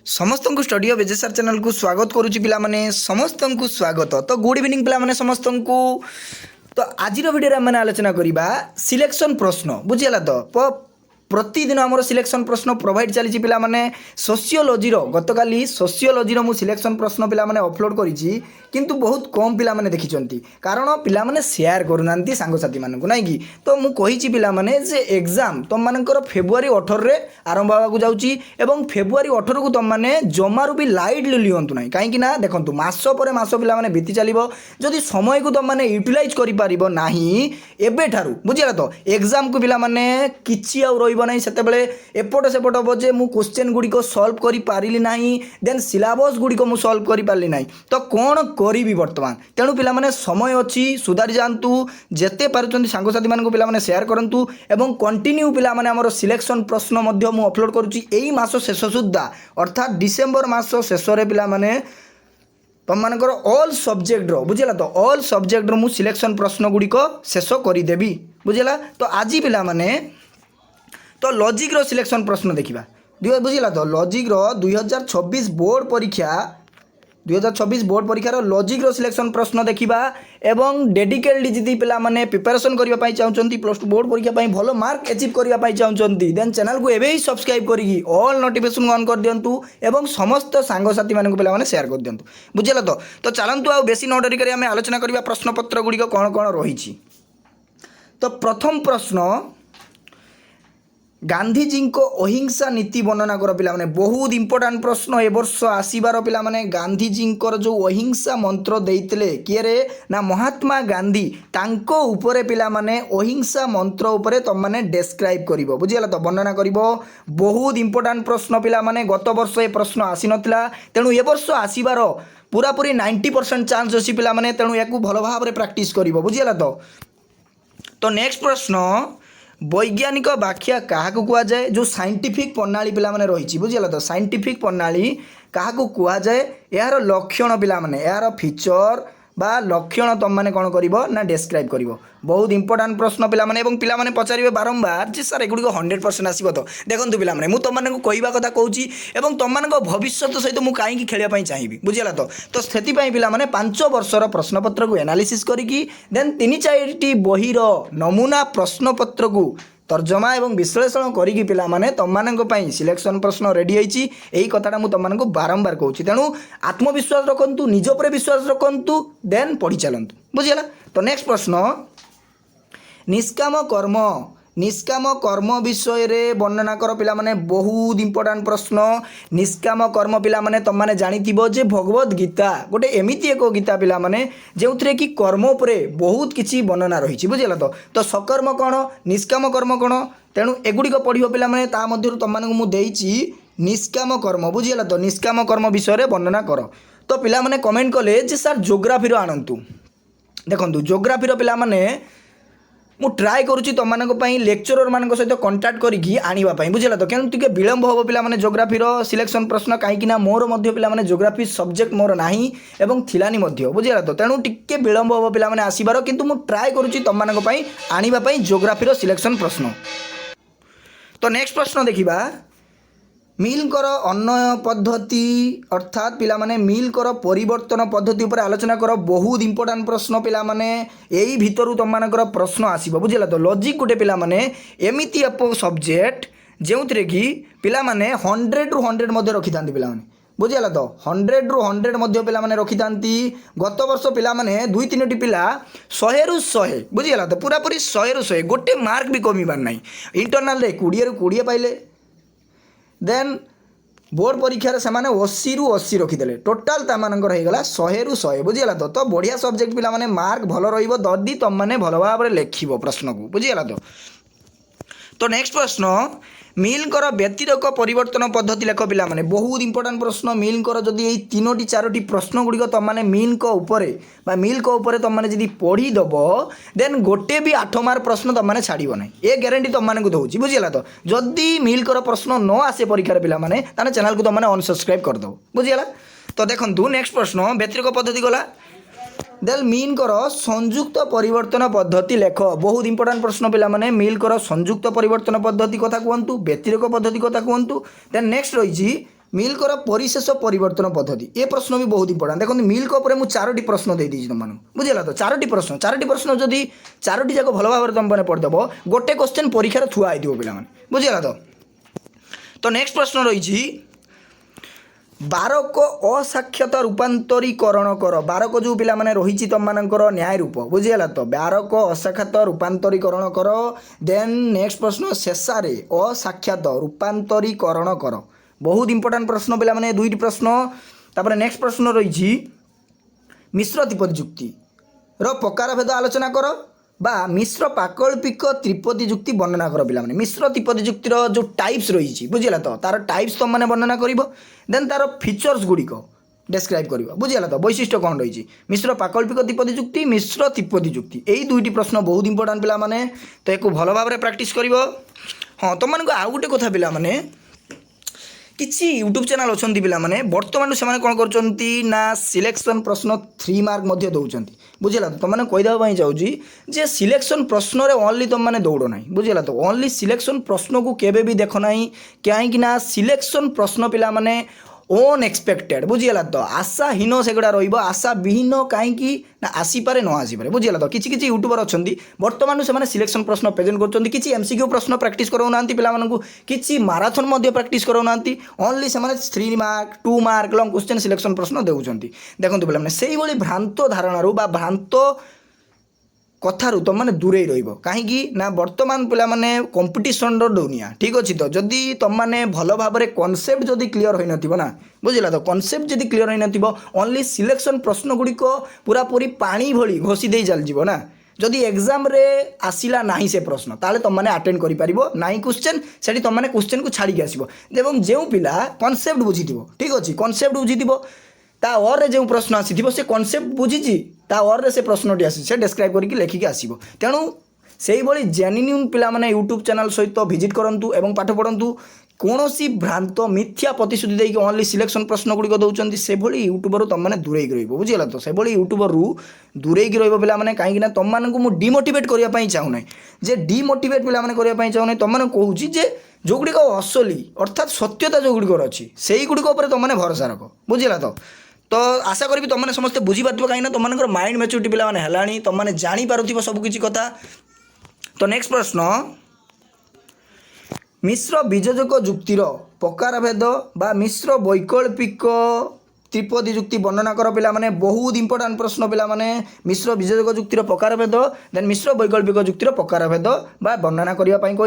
समस्त को studio विजेसर channel को स्वागत करुच्ची पिलाने समस्त को स्वागत। तो गुड इवनिंग पिलाने समस्त को। तो आज वीडियो में आलोचना करवा सिलेक्शन प्रश्न बुझीगला। तो प्रतिदिन आमर सिलेक्शन प्रश्न प्रोवाइड चली पिलाने सोशियोलॉजी गतकाली सोशियोलॉजी मु सिलेक्शन प्रश्न पिलाने अपलोड करी किंतु बहुत कम पिलाने देखी कारण पिलाने शेयर करूना सांगसाथी मानक ना कि। तो मुझे पिलाने जे एग्जाम तुम मानकर फेब्रुआरी 18 रे आरंभ होगा जाऊँगी एवं फेब्रुआरी 18 को तुम मैंने जमारू भी लाइटली लिंतु ना कहीं देखो मास पर मास पिलाने बीती चलो जदि समय को तुम मैंने यूटिलाइज करना एबेठारू बुझीगला। तो एग्जाम को पिलाने किसी आना से एपट सेपट हम जे मु क्वेश्चन गुड़िक सल्व कर पारिली ना देन सिलेबस गुड़िक मु सल्व कर पारिली ना तो कौन करी बर्तमान। तेणु पिलाने समय अच्छी सुधारी जातु जेते पारुचंती सांगसाथी मान पिलाने शेयर करंतु एवं कंटिन्यू पिलाने आमर सिलेक्शन प्रश्न मध्य मु अपलोड करुच्ची एई मास शेष सुद्धा अर्थात डिसेम्बर मास शेष पिलाने तुम मानकर ऑल सब्जेक्ट बुझेगा। तो ऑल सब्जेक्ट मु सिलेक्शन प्रश्न गुड़िक शेष करदेवी बुझेगा। तो आज पिलाने तो लॉजिक रो सिलेक्शन प्रश्न देखा बुझेगा। तो लॉजिक रो 2026 बोर्ड परीक्षा 2026 बोर्ड परीक्षार लॉजिक रो सिलेक्शन प्रश्न देखा एवं डेडिकेटली जी पिला माने प्रिपरेशन करने चाहते +2 बोर्ड परीक्षा भल मार्क अचीव करने चाहते देन चैनल को एवं सब्सक्राइब करी ऑल नोटिफिकेशन ऑन कर दिंतु एवं समस्त सांगसाथी मानक पिला शेयर कर दिंतु बुझेगा। तो चलतु आ बेसी न डरिक आम आलोचना करवा प्रश्नपत्र गुड़िक कौन कौन रही। तो प्रथम प्रश्न गांधीजी को अहिंसा नीति वर्णना कर पिलाने बहुत इंपोर्टाट प्रश्न ए वर्ष आसबार पिलाने गांधीजी जो अहिंसा मंत्र देते किए रे ना महात्मा गांधी तांको उपरे पिलाने अहिंसा मंत्र उपरे तुम मैंने डेस्क्राइब कर बुझीगला। तो वर्णना कर बहुत इंपोर्टाट प्रश्न पिलाने गत वर्ष ए प्रश्न आसी नाला तेणु ए वर्ष आसबार पूरा पूरी 90% चांस अच्छी पिलाने तेणु या भल भाव में प्रैक्टिस कर बुझीगला। तो नेक्स्ट प्रश्न वैज्ञानिक व्याख्या क्या कहुए जो साइंटिफिक प्रणाली पिलाने रही बुझीगला। तो साइंटिफिक प्रणाली क्या कहुए यार लक्षण पिलाने यार फीचर बा लक्षण तुम मैंने कौन कर ना डेस्क्राइब कर बहुत इंपोर्टाट प्रश्न पिलाने पिलाने पचारे बारंबार जे सर एगुड़ी 100% आसो। तो देखो पिलाने मुझे तुम मैंने कहवा कथा कहूँ तुम मान भविष्य सहित मुझे कहीं खेलवाई चाहिए बुझीगला। तो से पिलाने 5 वर्षर प्रश्नपत्र को एनालिसिस करी देन 3-4 बहीर नमूना प्रश्नपत्र को तर्जमा एवं विश्लेषण करी पिलाने तुम मानी सिलेक्शन प्रश्न रेडी होती यही कथाटा मुझे तुमको बारंबार कहूँ। तेणु आत्मविश्वास रखु निज पर विश्वास रखु देन पढ़ी चलतु बुझीगला। तो नेक्स्ट प्रश्न निष्काम कर्म विषय रे वर्णना कर पिलाने बहुत इंपोर्टाट प्रश्न। निष्काम कर्म पिलाने तुम मैंने जानिथिबो जे भगवत गीता गोटे एमिति एक गीता पिलाने जो थे कि कर्म उपरे बहुत किसी वर्णना रही बुझीगला। तो सकर्म कौन निष्काम कर्म कौन तेणु एगुड़िक पढ़ो पिलाने ता मध्यरु तुम मानक मु देइछि निष्काम कर्म बुझीगला। तो निष्काम कर्म विषय रे वर्णना कर। तो पिलाने कमेंट कले जे सर जोग्राफी आणंतु देखंतु जोग्राफी पिलाने मु ट्राए करुच्ची तुम मानक लेक्चरर मान सहित कंटाक्ट करी आने बुझेगा। तो क्या टे विलंब हम पिलाने जोग्राफीर सिलेक्शन प्रश्न कहीं मोर पिलाने जोग्राफी सब्जेक्ट मोर नाही एवं थिलानी बुझेगा। तो तेणु टिके विलंब हम पिलाने आसबार किंतु मु ट्राए करुच्ची तुम मानक आने जोग्राफीर सिलेक्शन प्रश्न। तो नेक्स्ट प्रश्न देखा मिलकर अन्वय पद्धति अर्थात पिलाने मिलकर परिवर्तन पद्धति पर आलोचना कर बहुत इंपोर्टाट प्रश्न पिलाने यही भितर तुम मानकर प्रश्न आसो बुझेगा। तो लॉजिक गोटे पिलाने एमिति एक सब्जेक्ट जो थे कि पिलाने 100 ରୁ 100 रखी था पिलाने बुझेगा। तो 100 ରୁ 100 पिलाने रखी था। गत वर्ष पिलाने 2-3 पिला 100 ରୁ 100 बुझीगला। तो पूरा पूरी 100 ରୁ 100 गोटे मार्क भी कमिबार ना इंटरनाल 20 ରୁ 20 पाइले देन बोर्ड परीक्षा से 80 ରୁ 80 रखीदे टोटाल तामानकर होगला 100 ରୁ 100 बुझीगला। तो बढ़िया सब्जेक्ट पिलाने मार्क भल रही तुम मैंने भल भाव में लिख प्रश्न को बुझीगला। तो नेक्स्ट प्रश्न मिलकर व्यतिरेक परिवर्तन पद्धति लेख पिलाने बहुत इंपोर्टाट प्रश्न मिलकर जदि यही 3-4 प्रश्न गुड़िक तुम मैंने मिल्क उपर तुम मैंने जब पढ़ीदेव देन गोटे भी 8 मार्क प्रश्न तुम मैंने छाड़ ना ये ग्यारंटी तुम मैंने दूसरी बुझीगला। तो जदि मिल्कर प्रश्न न आसे परीक्षार पिलाने ताने चैनल को तुम मैंने अनसब्सक्राइब करदेव बुझीगला। तो देखो नेक्स्ट प्रश्न व्यतिरेक पद्धति गला देन मीन कर संयुक्त परिवर्तन पद्धति लेख बहुत इंपोर्टाट प्रश्न पिलाने मिल कर संयुक्त परिवर्तन पद्धति कथा कहतु व्यतिरेक पद्धति कथा कहतु देन नेक्स्ट रही ମିଲ୍କର ପରିଶେଷ ପରିବର୍ତ୍ତନ ପଦ୍ଧତି ଏ ପ୍ରଶ୍ନ ବି ବହୁତ ଇମ୍ପୋର୍ଟାଣ୍ଟ ଦେଖନ୍ତୁ ମିଲ୍କ ଉପରେ ମୁଁ 4ଟି ପ୍ରଶ୍ନ ଦେଇଦେଇଛି ତୁମମାନଙ୍କୁ ବୁଝିଲା ତ 4ଟି ପ୍ରଶ୍ନ ଯଦି 4ଟି ଯାକ ଭଲ ଭାବରେ ତୁମମାନେ ପଢ଼ିଦେବ ଗୋଟେ କ୍ୱେଶ୍ଚନ୍ ପରୀକ୍ଷାରେ ଥୁଆ ହେଇଥିବ ପିଲାମାନେ ବୁଝିଲା ତ ନେକ୍ସଟ ପ୍ରଶ୍ନ ରହିଛି ବାରକ ଅସାକ୍ଷତ ରୂପାନ୍ତରୀକରଣ କର ବାରକ ଯେଉଁ ପିଲାମାନେ ରହିଛି ତୁମମାନଙ୍କର ନ୍ୟାୟ ରୂପ ବୁଝିଗଲା ତ ବାରକ ଅସାକ୍ଷାତ ରୂପାନ୍ତରୀକରଣ କର ଦେନ୍ ନେକ୍ସଟ ପ୍ରଶ୍ନ ଶେଷରେ ଅସାକ୍ଷାତ ରୂପାନ୍ତରୀକରଣ କର ବହୁତ ଇମ୍ପୋର୍ଟାଣ୍ଟ ପ୍ରଶ୍ନ ପିଲାମାନେ 2ଟି ପ୍ରଶ୍ନ ତାପରେ ନେକ୍ସଟ ପ୍ରଶ୍ନ ରହିଛି ମିଶ୍ର ତ୍ରିପଦୀ ଯୁକ୍ତିର ପ୍ରକାରଭେଦ ଆଲୋଚନା କର বা মিশ্র পাকল্পিক ত্রিপদী যুক্তি বর্ণনা কর পিলাମାନେ মিশ্র ত্রিপদী যুক্তির যে টাইপস রয়েছে বুঝিলা তো তার টাইপস তোমানে বর্ণনা করিব দেন তার ফিচর্স গুড়িক ডেসক্রাইব করিব বুঝিলা তো বৈশিষ্ট্য কোন রয়েছে মিশ্র পাকল্পিক ত্রিপদী যুক্তি মিশ্র ত্রিপদী যুক্তি এই 2টি প্রশ্ন বহুত ইম্পর্টান্ট পিলাମାନେ তো একু ভালো ভাবে প্র্যাকটিস করিব হ্যাঁ তোমাকে আউ গোটে কথা পিলাମାନେ କିଛି ୟୁଟ୍ୟୁବ୍ ଚ୍ୟାନେଲ୍ ଅଛନ୍ତି ପିଲାମାନେ ବର୍ତ୍ତମାନ ସେମାନେ କ'ଣ କରୁଛନ୍ତି ନା ସିଲେକ୍ସନ୍ ପ୍ରଶ୍ନ 3 ମାର୍କ ମଧ୍ୟ ଦେଉଛନ୍ତି ବୁଝିଲା ତ ତୁମମାନେ କହିଦେବା ପାଇଁ ଚାହୁଁଛି ଯେ ସିଲେକ୍ସନ୍ ପ୍ରଶ୍ନରେ ଓନ୍ଲି ତୁମମାନେ ଦୌଡ଼ ନାହିଁ ବୁଝିଲା ତ ଓନ୍ଲି ସିଲେକ୍ସନ୍ ପ୍ରଶ୍ନକୁ କେବେ ବି ଦେଖ ନାହିଁ କାହିଁକି ନା ସିଲେକ୍ସନ୍ ପ୍ରଶ୍ନ ପିଲାମାନେ ଅନଏକ୍ସପେକ୍ଟେଡ୍ ବୁଝିଗଲା ତ ଆଶାହୀନ ସେଗୁଡ଼ା ରହିବ ଆଶା ବିହୀନ କାହିଁକି ନା ଆସିପାରେ ନ ଆସିପାରେ ବୁଝିଗଲା ତ କିଛି କିଛି ୟୁଟ୍ୟୁବର ଅଛନ୍ତି ବର୍ତ୍ତମାନ ସେମାନେ ସିଲେକ୍ସନ୍ ପ୍ରଶ୍ନ ପ୍ରେଜେଣ୍ଟ କରୁଛନ୍ତି କିଛି MCQ ପ୍ରଶ୍ନ ପ୍ରାକ୍ଟିସ୍ କରାଉନାହାନ୍ତି ପିଲାମାନଙ୍କୁ କିଛି ମାରାଥନ୍ ମଧ୍ୟ ପ୍ରାକ୍ଟିସ୍ କରାଉନାହାନ୍ତି ଓନ୍ଲି ସେମାନେ 3 mark 2 mark long question selection ପ୍ରଶ୍ନ ଦେଉଛନ୍ତି ଦେଖନ୍ତୁ ପିଲାମାନେ ସେଇଭଳି ଭ୍ରାନ୍ତ ଧାରଣାରୁ ବା ଭ୍ରାନ୍ତ कथारू तुम मैंने दूरे रही ना वर्तमान पिलाने कंपिटिशन दुनिया ठीक अच्छी तो जदि तुम मैंने भल भाव में कनसेप्ट जदि क्लीयर हो ना बुझला तो कनसेप्ट जदि क्लीयर हो ओनली सिलेक्शन प्रश्न गुड़िक पूरा पूरी पानी भली घोषी दे चलना ना जदि एग्जाम रे आसिला नहीं से प्रश्न ताले तुम मैंने अटेंड कर नहीं क्वेश्चन से तुम मैंने क्वेश्चन को छाड़ी आसो जो पिला कनसेप्ट बुझी ठीक अच्छे कनसेप्ट बुझी ता और जो प्रश्न आसी से कनसेप्ट बुझी ता और से प्रश्नटी आसी से डिस्क्राइब करके लेखिक आसो तेणु से ही जेन्युइन पिला माने यूट्यूब चैनल सहित विजिट करूँ और पाठ पढ़ु कौन सी भ्रांत मिथ्या प्रतिश्रुति देकी ओनली सिलेक्शन प्रश्न गुड़िक दौरान से यूट्यूबर तुम मैंने दूरे बुझीगला तो से यूट्यूबर दूरे पे कहीं तुम मुझे डिमोटिवेट करने चाहूना जे डिमोटिवेट पे चाहूना तुमने कहूँ जे जो गुड़िक असली अर्थात सत्यता जो गुड़िक अच्छी से गुड़िक तुमने भरोसा रख बुझीगला तो आशा करी तुमने समस्ते बुझीपार कहीं तुम माइंड मैच्योरिटी पे तुमने जापर सबकि कथा तो नेक्स्ट प्रश्न मिश्र बीजोजक जुक्तिर प्रकारभेद बा मिश्र वैकल्पिक त्रिपदी जुक्ति वर्णना कर पे बहुत इंपोर्टाट प्रश्न पे मिश्र बीजोजक जुक्तिर प्रकारभेद देन मिश्र वैकल्पिक जुक्तिर प्रकारभेद बा वर्णना करने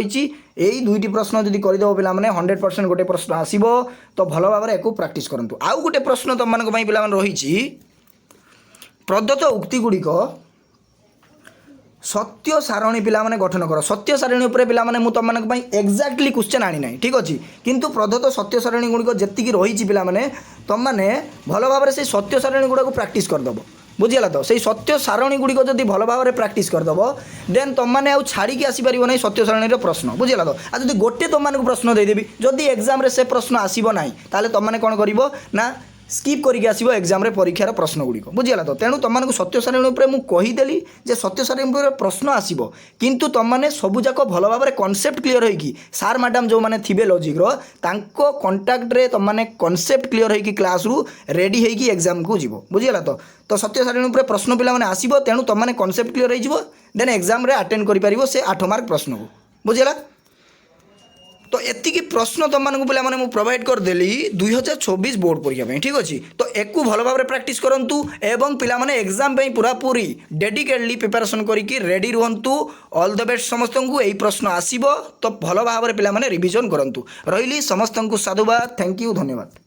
यही 2टी प्रश्न जब करदेव पे 100% गोटे प्रश्न आसो तो भल भाव में प्राक्ट करूँ आउ गोटे प्रश्न तुम मानी पे रही प्रदत्त उक्ति गुड़िक सत्य सारणी पिलाने गठन कर सत्य सारणी उपर पिलाने मुझे तुम मानी एक्जाक्टली क्वेश्चन आनी ना ठीक अच्छे किंतु प्रदत्त सत्य सारणी गुड़िक जी रही पिलाने तुम मैंने भल भाव से सत्य सारणी गुड़ाक प्राक्ट करदेव बुझीगला तो से सत्य सारणी गुड़िक जब भल भाव में प्राक्ट करदेव देन तुम मैंने छाड़ी आसपार ना सत्य सारणी प्रश्न बुझीगला तो आज जब गोटे तुम प्रश्न देदेवी जदि एग्जाम से प्रश्न आसब ना ताले तुम मैंने कौन कर ना स्कीप करके आसो एग्जाम परीक्षार प्रश्न गुड़िक बुझीगला तो तेणु तुमको सत्य सारणी मुझे कहीदेली जे सत्य सारणी प्रश्न आसो किंतु तुमने सबूक भल भाव में कनसेप्ट क्लीयर होगी सार मैडम जो मैंने थे लॉजिक्र कंटाक्ट्रे तुमने कनसेप्ट क्लीयर होगी क्लास रु रेडी होगी एग्जाम को जीव बुझीगला तो सत्य सारणी प्रश्न पे आसो तेणु तुमने कनसेप्ट क्लीयर हो देन एग्जाम अटेंड कर से 8 मार्क प्रश्न को बुझीगला तो एतिकी प्रश्न तुम मानक पे मुझे प्रोवाइड करदेली 2024 बोर्ड परीक्षा ठीक अच्छे तो एक भल भाव में प्राक्ट करूँ एवं पिलाने एग्जाम पूरा पूरी डेडिकेटली प्रिपरेशन करके रेडी रुहतु ऑल द बेस्ट समस्त को यही प्रश्न आसो तो भल भाव में पिलाने रिविजन करूँ रही समस्त को साधुवाद थैंक यू धन्यवाद।